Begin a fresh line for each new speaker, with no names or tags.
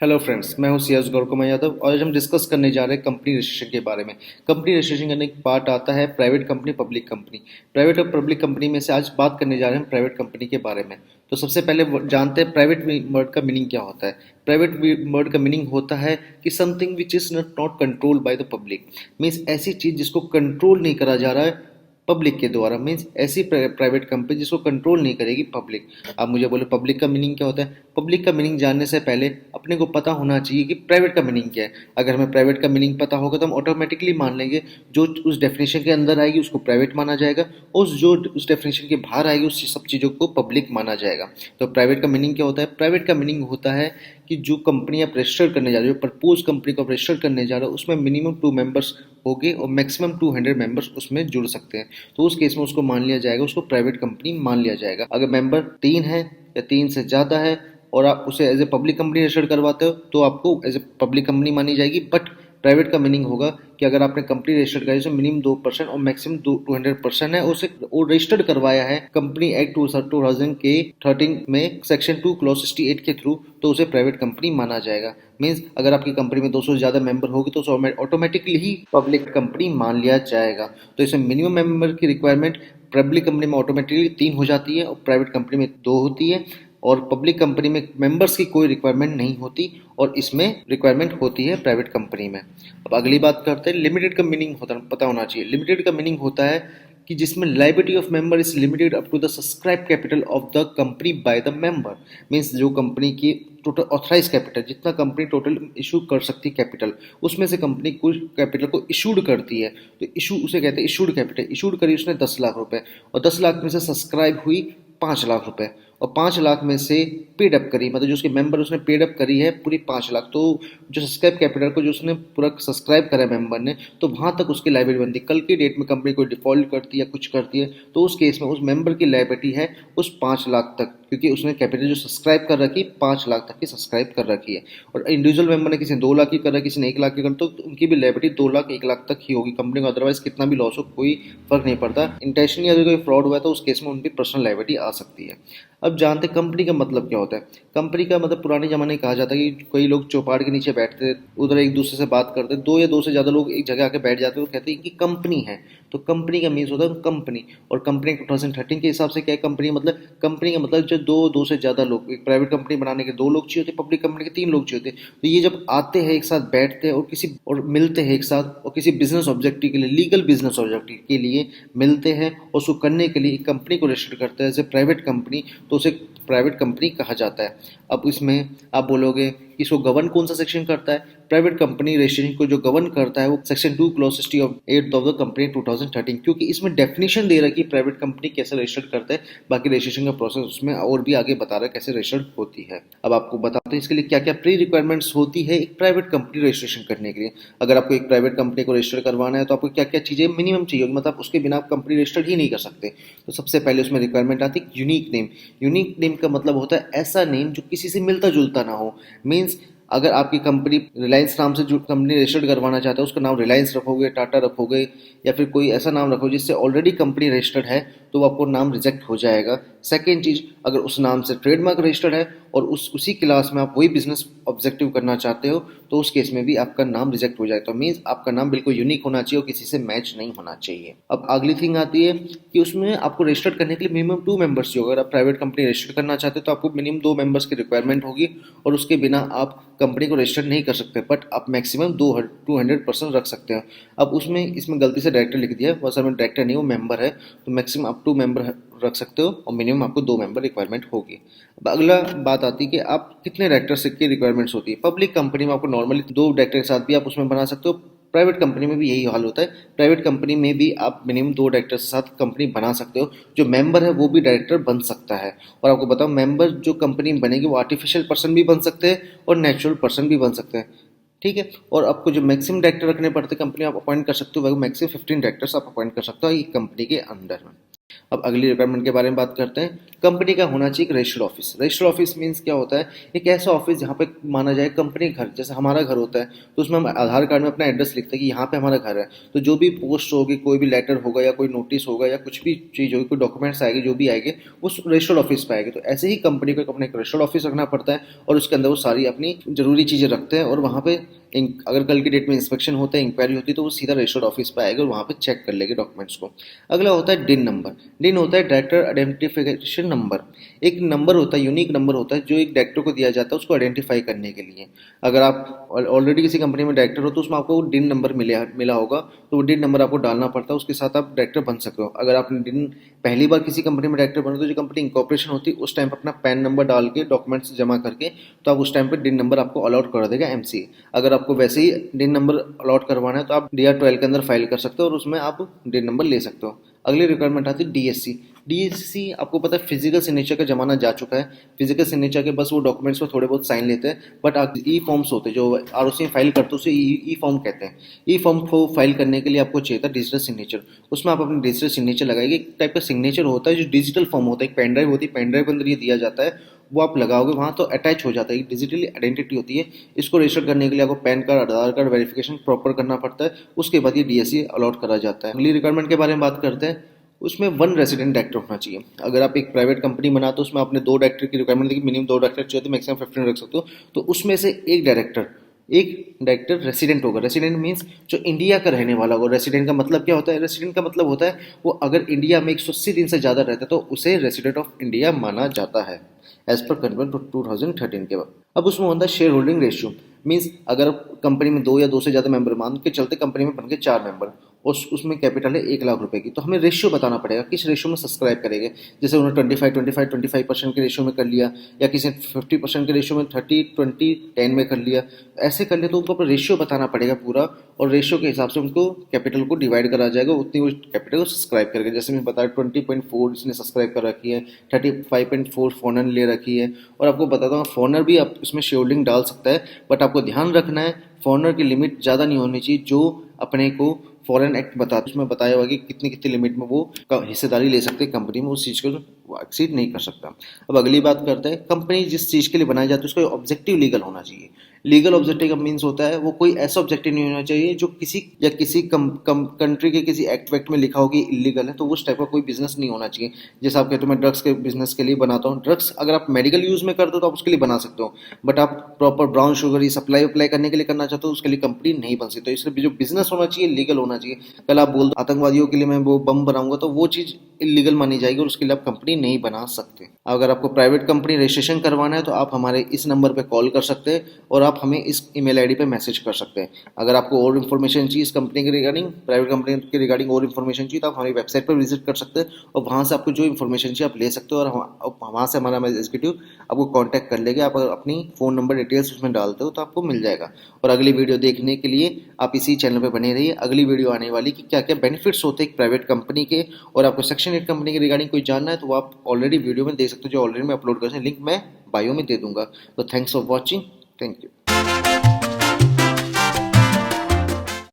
Hello friends, मैं हूं Ciaz गौर कुमार यादव और आज हम डिस्कस करने जा रहे हैं कंपनी रजिस्ट्रेशन के बारे में। कंपनी रजिस्ट्रेशन करने के पार्ट आता है private company, public company. Private और पब्लिक कंपनी में से आज बात करने जा रहे हैं प्राइवेट कंपनी के बारे में। तो सबसे पहले जानते हैं प्राइवेट वर्ड का मीनिंग क्या होता है। प्राइवेट वर्ड का मीनिंग होता है कि something which is not controlled by the public. Means ऐसी चीज जिसको कंट्रोल नहीं करा जा रहा है पब्लिक के द्वारा। मीन्स ऐसी प्राइवेट कंपनी जिसको कंट्रोल नहीं करेगी पब्लिक। आप मुझे बोले पब्लिक का मीनिंग क्या होता है। पब्लिक का मीनिंग जानने से पहले अपने को पता होना चाहिए कि प्राइवेट का मीनिंग क्या है। अगर हमें प्राइवेट का मीनिंग पता होगा तो हम ऑटोमेटिकली मान लेंगे जो उस डेफिनेशन के अंदर आएगी उसको प्राइवेट माना जाएगा, और जो उस डेफिनेशन के बाहर आएगी उस सब चीज़ों को पब्लिक माना जाएगा। तो प्राइवेट का मीनिंग क्या होता है। प्राइवेट का मीनिंग होता है कि जो कंपनी आप रजिस्टर करने जा रहे हो, जो प्रपोज कंपनी को आप रजिस्टर करने जा रहे हो, उसमें मिनिमम 2 मेंबर्स होंगे और मैक्सिमम 200 मेंबर्स उसमें जुड़ सकते हैं। तो उस केस में उसको मान लिया जाएगा, उसको प्राइवेट कंपनी मान लिया जाएगा। अगर मेंबर 3 है या 3 से ज़्यादा है और आप उसे as a public company register करवाते हो तो आपको एज ए पब्लिक कंपनी मानी जाएगी। बट प्राइवेट का मीनिंग होगा कि अगर आपने कंपनी रजिस्टर्ड करी तो मिनिमम 2% और मैक्सिमम 200% है, उसे वो रजिस्टर्ड करवाया है कंपनी एक्ट 2000 के 13 में सेक्शन 2 क्लॉज 68 के थ्रू, तो उसे प्राइवेट कंपनी माना जाएगा। मीन्स अगर आपकी कंपनी में 200 से ज़्यादा मेंबर होगी तो उसे ऑटोमेटिकली ही पब्लिक कंपनी मान लिया जाएगा। तो इसमें मिनिमम मेंबर की रिक्वायरमेंट पब्लिक कंपनी में ऑटोमेटिकली 3 हो जाती है और प्राइवेट कंपनी में 2 होती है, और पब्लिक कंपनी में मेंबर्स की कोई रिक्वायरमेंट नहीं होती और इसमें रिक्वायरमेंट होती है प्राइवेट कंपनी में। अब अगली बात करते हैं लिमिटेड का मीनिंग पता होना चाहिए। लिमिटेड का मीनिंग होता है कि जिसमें liability of member is limited up to the subscribe capital of the company by the member. Means जो कंपनी की टोटल ऑथराइज कैपिटल, जितना कंपनी टोटल इशू कर सकती है कैपिटल, उसमें से कंपनी कुछ कैपिटल को इशूड करती है तो इशू उसे कहते हैं इशूड कैपिटल। इशूड करी उसने 10 लाख रुपए और 10 लाख में से सब्सक्राइब हुई 5 लाख रुपए, और 5 लाख में से पेड अप करी, मतलब जो उसके मेंबर उसने पेड अप करी है पूरी 5 लाख। तो जो सब्सक्राइब कैपिटल को जो उसने पूरा सब्सक्राइब करा है मेंबर ने, तो वहाँ तक उसकी लाइबिलिटी बनती है। कल की डेट में कंपनी कोई डिफॉल्ट करती है या कुछ करती है तो उस केस में उस मेंबर की लाइबिलिटी है उस 5 लाख तक, क्योंकि उसने कैपिटल जो सब्सक्राइब कर रखी 5 लाख तक की सब्सक्राइब कर रखी है। और इंडिविजुअल मेंबर ने किसी ने 2 लाख की कर रहा है, किसी ने 1 लाख की कर, तो उनकी भी लाइबिलिटी 2 लाख 1 लाख तक ही होगी कंपनी को। अदरवाइज कितना भी लॉस हो कोई फर्क नहीं पड़ता। इंटेंशनली अगर कोई फ्रॉड हुआ है तो उस केस में उनकी पर्सनल लाइबिलिटी आ सकती है। अब जानते हैं कंपनी का मतलब क्या होता है। कंपनी का मतलब पुराने ज़माने में कहा जाता है कि कई लोग चौपाट के नीचे बैठते उधर एक दूसरे से बात करते, दो या दो से ज़्यादा लोग एक जगह आके बैठ जाते हैं तो कहते हैं कि कंपनी है। तो कंपनी का मीन्स होता है कंपनी। और कंपनी 2013 के हिसाब से क्या है कंपनी मतलब, कंपनी का मतलब जो दो से ज़्यादा लोग, एक प्राइवेट कंपनी बनाने के 2 लोग चाहिए होते, पब्लिक कंपनी के 3 लोग चाहिए होते। तो ये जब आते हैं एक साथ बैठते हैं और मिलते हैं एक साथ और किसी बिजनेस ऑब्जेक्टिव के लिए, लीगल बिजनेस ऑब्जेक्टिव के लिए मिलते हैं और उसको करने के लिए एक कंपनी को रजिस्टर करते हैं एज ए प्राइवेट कंपनी, तो उसे प्राइवेट कंपनी कहा जाता है। अब इसमें आप बोलोगे इसको गवर्न कौन सा सेक्शन करता है। प्राइवेट कंपनी रजिस्ट्रेशन को जो गवर्न करता है वो section 2 clause 68 of the company 2013, क्योंकि इसमें डेफिनेशन दे रहा है कि प्राइवेट कंपनी कैसे रजिस्टर्ड करता है। बाकी रजिस्ट्रेशन का प्रोसेस उसमें और भी आगे बता रहा है कैसे रजिस्टर्ड होती है। अब आपको बताते हैं इसके लिए क्या क्या प्री रिक्वायरमेंट्स होती है एक प्राइवेट कंपनी रजिस्ट्रेशन करने के लिए। अगर आपको एक प्राइवेट कंपनी को रजिस्टर करवाना है तो आपको क्या क्या चीज़ें मिनिमम चाहिए होगी, मतलब उसके बिना आप कंपनी रजिस्टर्ड ही नहीं कर सकते। तो सबसे पहले उसमें रिक्वायरमेंट आती है यूनिक नेम। यूनिक नेम का मतलब होता है ऐसा नेम जो किसी से मिलता जुलता ना हो। मीन्स अगर आपकी कंपनी रिलायंस नाम से जो कंपनी रजिस्टर्ड करवाना चाहता है उसका नाम रिलायंस रखोगे, टाटा रखोगे या फिर कोई ऐसा नाम रखो जिससे ऑलरेडी कंपनी रजिस्टर्ड है, तो आपको नाम रिजेक्ट हो जाएगा। सेकेंड चीज़, अगर उस नाम से ट्रेडमार्क रजिस्टर्ड है और उसी क्लास में आप वही बिजनेस ऑब्जेक्टिव करना चाहते हो तो उस केस में भी आपका नाम रिजेक्ट हो जाएगा। तो मीन्स आपका नाम बिल्कुल यूनिक होना चाहिए और किसी से मैच नहीं होना चाहिए। अब अगली थिंग आती है कि उसमें आपको रजिस्टर्ड करने के लिए मिनिमम 2 मेंबर्स चाहिए। अगर आप प्राइवेट कंपनी रजिस्टर करना चाहते हो तो आपको मिनिमम 2 मेंबर्स की रिक्वायरमेंट होगी और उसके बिना आप कंपनी को रजिस्टर नहीं कर सकते, बट आप मैक्सिमम 200% रख सकते हो। अब इसमें गलती से डायरेक्टर लिख दिया, वह असल में डायरेक्टर नहीं वो मेंबर है, तो मैक्सिमम आप 2 मेंबर रख सकते हो और मिनिमम आपको 2 मेंबर रिक्वायरमेंट होगी। अब अगला बात आती है कि आप कितने डायरेक्टर की रिक्वायरमेंट्स होती है। पब्लिक कंपनी में आपको नॉर्मली 2 डायरेक्टर के साथ भी आप उसमें बना सकते हो। प्राइवेट कंपनी में भी यही हाल होता है। प्राइवेट कंपनी में भी आप मिनिमम 2 डायरेक्टर के साथ कंपनी बना सकते हो। जो मेंबर है वो भी डायरेक्टर बन सकता है। और आपको बताओ मेंबर जो कंपनी में बनेगी वो आर्टिफिशियल पर्सन भी बन सकते हैं और नेचुरल पर्सन भी बन सकते हैं। ठीक है। और आपको जो मैक्सिमम डायरेक्टर रखने पड़ते कंपनी आप अपॉइंट कर सकते हो, मैक्सिमम 15 डायरेक्टर्स आप अपॉइंट कर सकते हो एक कंपनी के अंदर में। अब अगली रिक्वायरमेंट के बारे में बात करते हैं। कंपनी का होना चाहिए एक registered office. Registered office means क्या होता है, एक ऐसा ऑफिस जहाँ पे माना जाए कंपनी घर, जैसे हमारा घर होता है तो उसमें हम आधार कार्ड में अपना एड्रेस लिखते हैं कि यहाँ पे हमारा घर है। तो जो भी पोस्ट होगी, कोई भी लेटर होगा या कोई नोटिस होगा या कुछ भी चीज़ होगी, कोई डॉक्यूमेंट्स आएगी, जो भी आएंगे वो रजिस्टर्ड ऑफिस पे आएगी। तो ऐसे ही कंपनी को अपना एक रजिस्टर्ड ऑफिस रखना पड़ता है और उसके अंदर वो सारी अपनी जरूरी चीज़ें रखते हैं और वहाँ पे अगर कल की डेट में इंस्पेक्शन होता है, इंक्वायरी होती है, तो वो सीधा रजिस्टर्ड ऑफिस पे आएगा और वहाँ पे चेक कर लेंगे डॉक्यूमेंट्स को। अगला होता है डिन नंबर। डिन होता है डायरेक्टर आइडेंटिफिकेशन नंबर। एक नंबर होता है, यूनिक नंबर होता है जो एक डायरेक्टर को दिया जाता है उसको आइडेंटिफाई करने के लिए। अगर आप ऑलरेडी किसी कंपनी में डायरेक्टर हो तो उसमें आपको डिन नंबर मिला होगा, तो वो डिन नंबर आपको डालना पड़ता है, उसके साथ आप डायरेक्टर बन सकते हो। अगर आपने डिन पहली बार किसी कंपनी में डायरेक्टर बने तो जो कंपनी इंकॉर्पोरेशन होती है उस टाइम पर अपना पैन नंबर डाल के डॉक्यूमेंट्स जमा करके, तो आप उस टाइम पर डिन नंबर आपको अलॉट कर देगा एमसी। अगर आपको वैसे ही डिन नंबर अलॉट करवाना है तो आप DR12 के अंदर फाइल कर सकते हो और उसमें आप डिन नंबर ले सकते हो। अगली रिक्वायरमेंट आती है डीएससी। डीएससी आपको पता है फिजिकल सिग्नेचर का जमाना जा चुका है। फिजिकल सिग्नेचर के बस वो डॉक्यूमेंट्स पर थोड़े बहुत साइन लेते हैं, बट ई फॉर्म्स होते हैं जो आरओसी में फाइल करते हैं उसे ई फॉर्म कहते हैं। ई फॉर्म को फाइल करने के लिए आपको चाहिए था डिजिटल सिग्नेचर। उसमें आप अपनी डिजिटल सिग्नेचर लगाएंगे। एक टाइप का सिग्नेचर होता है जो डिजिटल फॉर्म होता है, एक पेन ड्राइव होती है, पेन ड्राइव के अंदर ये दिया जाता है, वो आप लगाओगे वहाँ तो अटैच हो जाता है, डिजिटली आइडेंटिटी होती है। इसको रजिस्टर करने के लिए आपको पैन कार्ड, आधार कार्ड वेरिफिकेशन प्रॉपर करना पड़ता है, उसके बाद ये डीएससी अलॉट करा जाता है। अगली रिक्वायरमेंट के बारे में बात करते हैं। उसमें वन रेसिडेंट डायरेक्टर होना चाहिए। अगर आप एक प्राइवेट कंपनी बनाते हो उसमें आपने 2 डायरेक्टर की रिक्वायरमेंट दी, मिनिमम 2 डायरेक्टर चाहिए तो मैक्सिमम 15 रख सकते हो। तो उसमें से एक डायरेक्टर रेसिडेंट होगा। रेसिडेंट मीन्स जो इंडिया का रहने वाला होगा। रेसिडेंट का मतलब क्या होता है, रेसिडेंट का मतलब होता है वो अगर इंडिया में 180 दिन से ज़्यादा रहता है तो उसे रेसिडेंट ऑफ इंडिया माना जाता है, एज पर कन्वेंट 2013 के बाद। अब उसमें होता है शेयर होल्डिंग रेशियो। मीन्स अगर कंपनी में 2 या 2 से ज़्यादा मेंबर, मान के चलते कंपनी में बन के 4 मेंबर, उसमें कैपिटल है 1 लाख रुपए की, तो हमें रेशियो बताना पड़ेगा किस रेशियो में सब्सक्राइब करेंगे। जैसे उन्होंने 25-25-25% के रेशियो में कर लिया, या किसी ने 50% के रेशियो में 30-20-10 में कर लिया, ऐसे कर लिया तो उनको अपना रेशियो बताना पड़ेगा पूरा, और रेशियो के हिसाब से उनको कैपिटल को डिवाइड करा जाएगा, उतनी वो कैपिटल को सब्सक्राइब करेंगे। जैसे मैं बताया 20.4 इसने सब्सक्राइब कर रखी है, 35.4 फॉरनर ने ले रखी है। और आपको बताता हूँ फॉरनर भी आप इसमें शेयर होल्डिंग डाल सकता है, बट आपको ध्यान रखना है फॉरनर की लिमिट ज़्यादा नहीं होनी चाहिए। जो अपने को फॉरेन एक्ट बताते हैं उसमें बताया हुआ कि कितनी कितनी लिमिट में वो हिस्सेदारी ले सकते हैं कंपनी में, उस चीज़ को एक्सीड नहीं कर सकता। अब अगली बात करते हैं, कंपनी जिस चीज़ के लिए बनाई जाती है उसका ऑब्जेक्टिव लीगल होना चाहिए। लीगल ऑब्जेक्टिव का मीन्स होता है वो कोई ऐसा ऑब्जेक्टिव नहीं होना चाहिए जो किसी कंट्री के किसी एक्ट वैक्ट में लिखा हो कि इलीगल है, तो उस टाइप का कोई बिजनेस नहीं होना चाहिए। जैसे आप कहते हो मैं ड्रग्स के बिजनेस के लिए बनाता हूँ, ड्रग्स अगर आप मेडिकल यूज में करते हो तो आप उसके लिए बना सकते हो, बट आप प्रॉपर ब्राउन शुगर ही सप्लाई अप्लाई करने के लिए करना चाहते हो उसके लिए कंपनी नहीं बन सकती। तो इसलिए जो बिजनेस होना चाहिए लीगल होना चाहिए। कल आप बोल दो आतंकवादियों के लिए मैं वो बम बनाऊंगा तो वो चीज़ इलीगल मानी जाएगी और उसके लिए आप कंपनी नहीं बना सकते। अगर आपको प्राइवेट कंपनी रजिस्ट्रेशन करवाना है तो आप हमारे इस नंबर पे कॉल कर सकते हैं और आप हमें इस ईमेल आईडी पे मैसेज कर सकते हैं। अगर आपको और इन्फॉर्मेशन चाहिए इस कंपनी के रिगार्डिंग, प्राइवेट कंपनी के रिगार्डिंग और इन्फॉर्मेशन चाहिए तो आप हमारी वेबसाइट पर विजिट कर सकते हैं और वहाँ से आपको जो इन्फॉर्मेशन चाहिए आप ले सकते हो, और वहाँ से हमारा एग्जीक्यूटिव आपको कॉन्टैक्ट कर लेगा। आप अगर अपनी फ़ोन नंबर डिटेल्स उसमें डालते हो तो आपको मिल जाएगा। और अगली वीडियो देखने के लिए आप इसी चैनल पर बने रहिए। अगली वीडियो आने वाली कि क्या क्या बेनिफिट्स होते हैं एक प्राइवेट कंपनी के, और आपको सेक्शन 8 कंपनी के रिगार्डिंग कोई जानना है तो वो आप ऑलरेडी वीडियो में देख सकते हो, जो ऑलरेडी मैं अपलोड कर लिंक मैं बायो में दे दूंगा। तो thanks for watching, thank you.